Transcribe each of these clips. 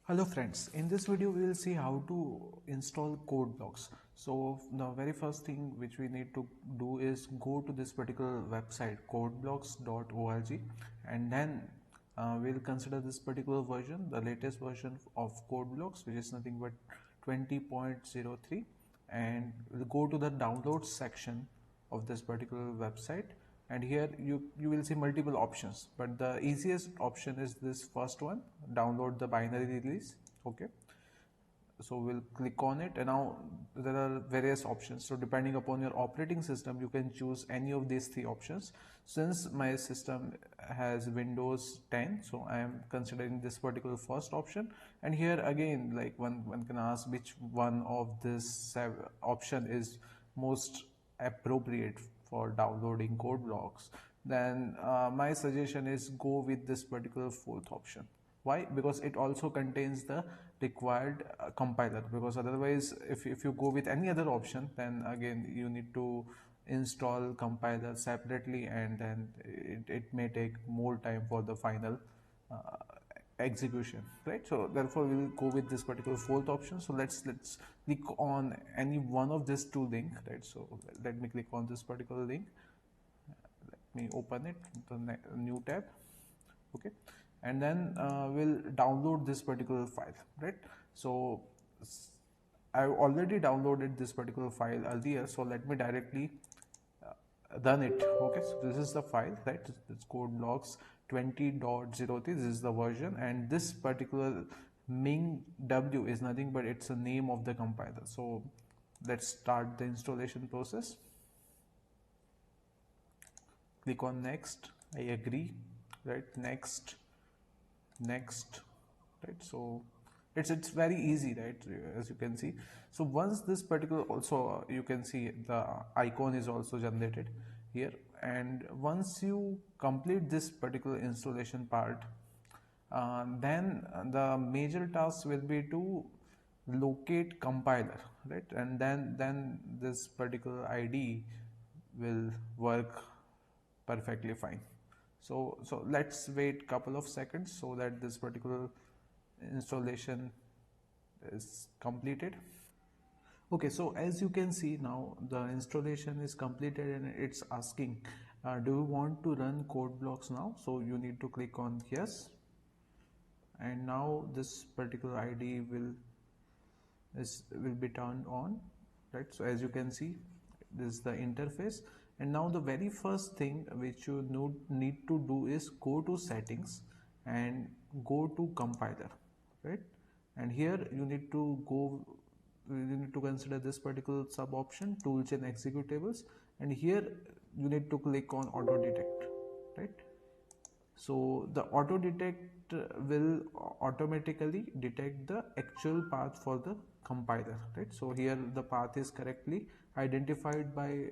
Hello friends, in this video we will see how to install CodeBlocks. So the very first thing which we need to do is go to this particular website codeblocks.org, and then we'll consider this particular version, the latest version of CodeBlocks, which is nothing but 20.03, and we'll go to the downloads section of this particular website, and here you will see multiple options, but the easiest option is this first one, download the binary release. Okay, so we'll click on it, and now there are various options. So depending upon your operating system, you can choose any of these three options. Since my system has Windows 10, so I am considering this particular first option. And here again, like one can ask which one of this option is most appropriate for downloading CodeBlocks. Then my suggestion is go with this particular fourth option. Why? Because it also contains the required compiler, because otherwise if you go with any other option, then again you need to install compiler separately, and then it may take more time for the final execution, right? So therefore we will go with this particular fourth option. So let's click on any one of these two link, right? So let me click on this particular link, let me open it, the new tab. Okay, and then we'll download this particular file, right? So I've already downloaded this particular file earlier, so let me directly run it. Okay, so this is the file, right? It's CodeBlocks 20.03. This is the version, and this particular MinGW is nothing but it's a name of the compiler. So let's start the installation process. Click on next, I agree, right? Next, right? So it's very easy, right? As you can see. So once this particular, also you can see the icon is also generated here, and once you complete this particular installation part, then the major task will be to locate compiler, right? And then this particular IDE will work perfectly fine. So let's wait couple of seconds so that this particular installation is completed. Okay, so as you can see, now the installation is completed, and it's asking do you want to run CodeBlocks now? So you need to click on yes, and now this particular IDE will be turned on, right? So as you can see, this is the interface, and now the very first thing which you need to do is go to settings and go to compiler, right? And here you need to consider this particular sub option, toolchain executables, and here you need to click on auto detect, right? So the auto detect will automatically detect the actual path for the compiler, right? So here the path is correctly identified by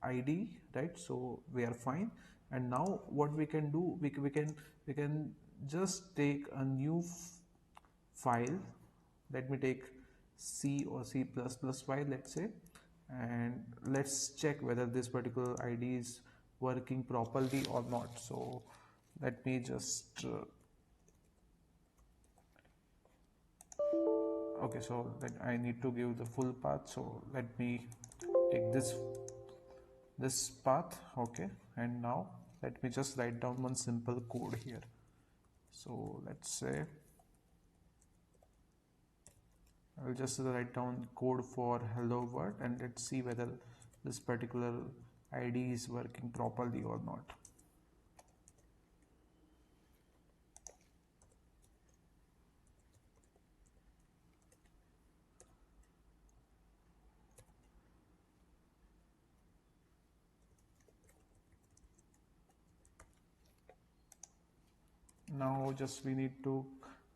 IDE, right? So we are fine. And now what we can do, we can just take a new file. Let me take C or C++ file, let's say, and let's check whether this particular IDE is working properly or not. So let me just okay, so then I need to give the full path, so let me take this path. Okay, and now let me just write down one simple code here. So let's say I'll just write down code for hello world, and let's see whether this particular IDE is working properly or not. Now just we need to,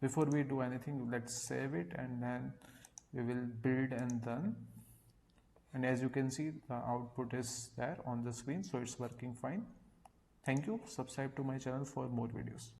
before we do anything, let's save it, and then we will build and run. And as you can see, the output is there on the screen, so it's working fine. Thank you. Subscribe to my channel for more videos.